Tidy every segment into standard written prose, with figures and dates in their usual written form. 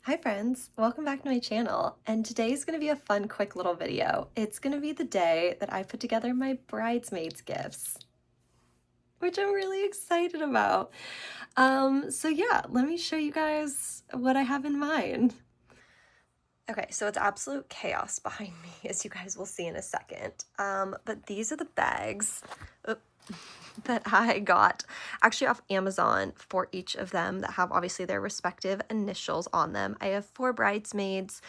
Hi friends, welcome back to my channel, and today's going to be a fun quick little video. It's going to be the day that I put together my bridesmaids gifts, which I'm really excited about. So yeah, let me show you guys what I have in mind. Okay, so it's absolute chaos behind me, as you guys will see in a second. But these are the bags that I got actually off Amazon for each of them that have obviously their respective initials on them. I have 4 bridesmaids,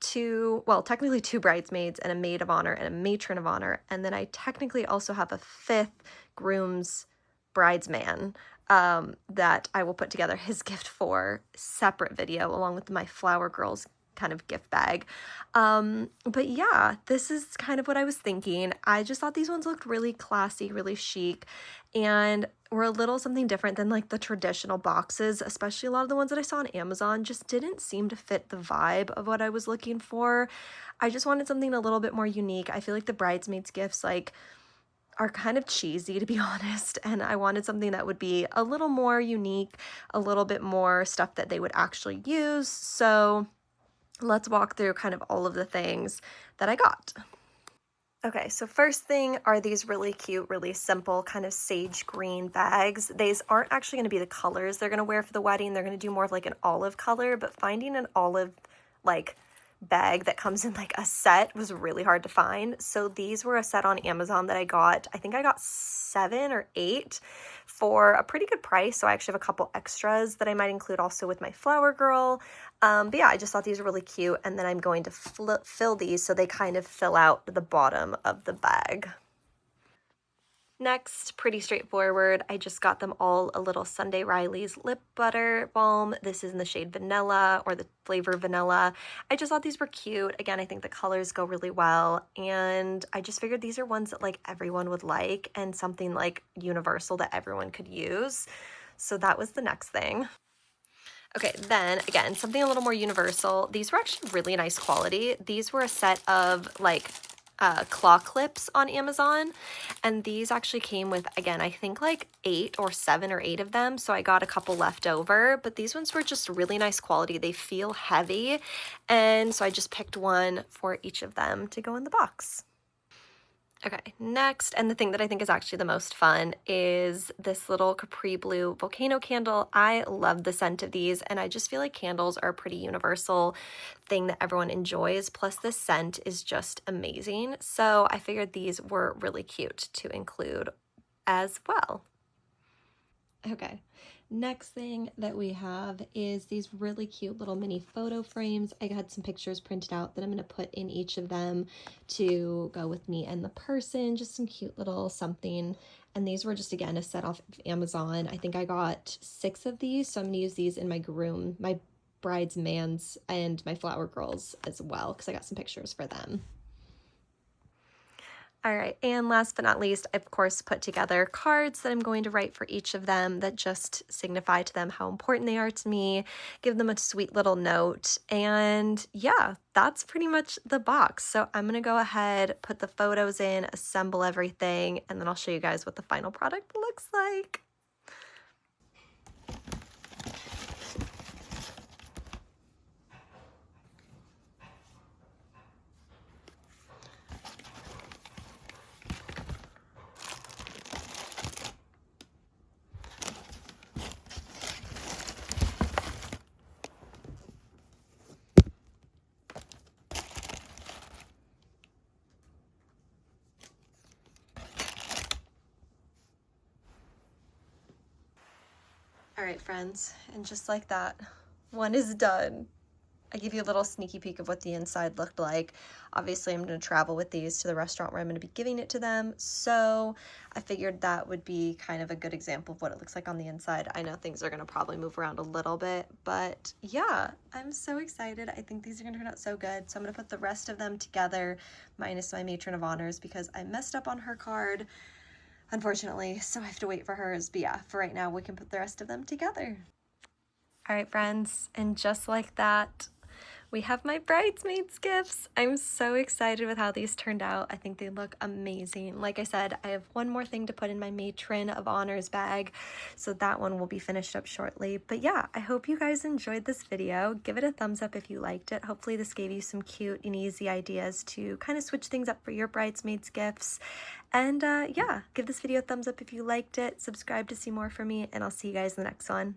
technically 2 bridesmaids and a maid of honor and a matron of honor. And then I technically also have a 5th groom's bridesman that I will put together his gift for separate video along with my flower girls kind of gift bag. But yeah, this is kind of what I was thinking. I just thought these ones looked really classy, really chic, and were a little something different than like the traditional boxes, especially a lot of the ones that I saw on Amazon just didn't seem to fit the vibe of what I was looking for. I just wanted something a little bit more unique. I feel like the bridesmaids gifts are kind of cheesy, to be honest, and I wanted something that would be a little more unique, a little bit more stuff that they would actually use. So let's walk through kind of all of the things that I got. Okay, so first thing are these really cute, really simple kind of sage green bags. These aren't actually going to be the colors they're going to wear for the wedding. They're going to do more of like an olive color, but finding an olive like bag that comes in like a set was really hard to find. So these were a set on Amazon that I got. I think I got 7 or 8 for a pretty good price. So I actually have a couple extras that I might include also with my flower girl. But yeah, I just thought these were really cute. And then I'm going to fill these so they kind of fill out the bottom of the bag. Next, pretty straightforward. I just got them all a little Sunday Riley's lip butter balm. This is in the shade vanilla or the flavor vanilla. I just thought these were cute. Again, I think the colors go really well. And I just figured these are ones that like everyone would like and something like universal that everyone could use. So that was the next thing. Okay, then again, something a little more universal. These were actually really nice quality. These were a set of like claw clips on Amazon, and these actually came with, again, I think like 8 or 7 or 8 of them, so I got a couple left over, but these ones were just really nice quality. They feel heavy, and so I just picked one for each of them to go in the box. Okay, next, and the thing that I think is actually the most fun is this little Capri Blue volcano candle. I love the scent of these, and I just feel like candles are a pretty universal thing that everyone enjoys. Plus, the scent is just amazing. So I figured these were really cute to include as well. Okay, next thing that we have is these really cute little mini photo frames. I had some pictures printed out that I'm going to put in each of them to go with me and the person, just some cute little something. And these were just, again, a set off of Amazon. I think I got 6 of these, so I'm going to use these in my bridesmaids and my flower girls as well, because I got some pictures for them. All right, and last but not least, I of course put together cards that I'm going to write for each of them that just signify to them how important they are to me, give them a sweet little note, and yeah, that's pretty much the box. So I'm gonna go ahead, put the photos in, assemble everything, and then I'll show you guys what the final product looks like. All right, friends, and just like that, one is done. I give you a little sneaky peek of what the inside looked like. Obviously, I'm going to travel with these to the restaurant where I'm going to be giving it to them, so I figured that would be kind of a good example of what it looks like on the inside. I know things are going to probably move around a little bit, but yeah, I'm so excited. I think these are going to turn out so good, so I'm going to put the rest of them together, minus my matron of honors, because I messed up on her card, unfortunately, so I have to wait for hers. But yeah, for right now, we can put the rest of them together. All right, friends, and just like that, We have my bridesmaids gifts. I'm so excited with how these turned out. I think they look amazing. Like I said, I have one more thing to put in my matron of honors bag, so that one will be finished up shortly. But yeah, I hope you guys enjoyed this video. Give it a thumbs up if you liked it. Hopefully this gave you some cute and easy ideas to kind of switch things up for your bridesmaids gifts. And yeah, give this video a thumbs up if you liked it. Subscribe to see more from me, and I'll see you guys in the next one.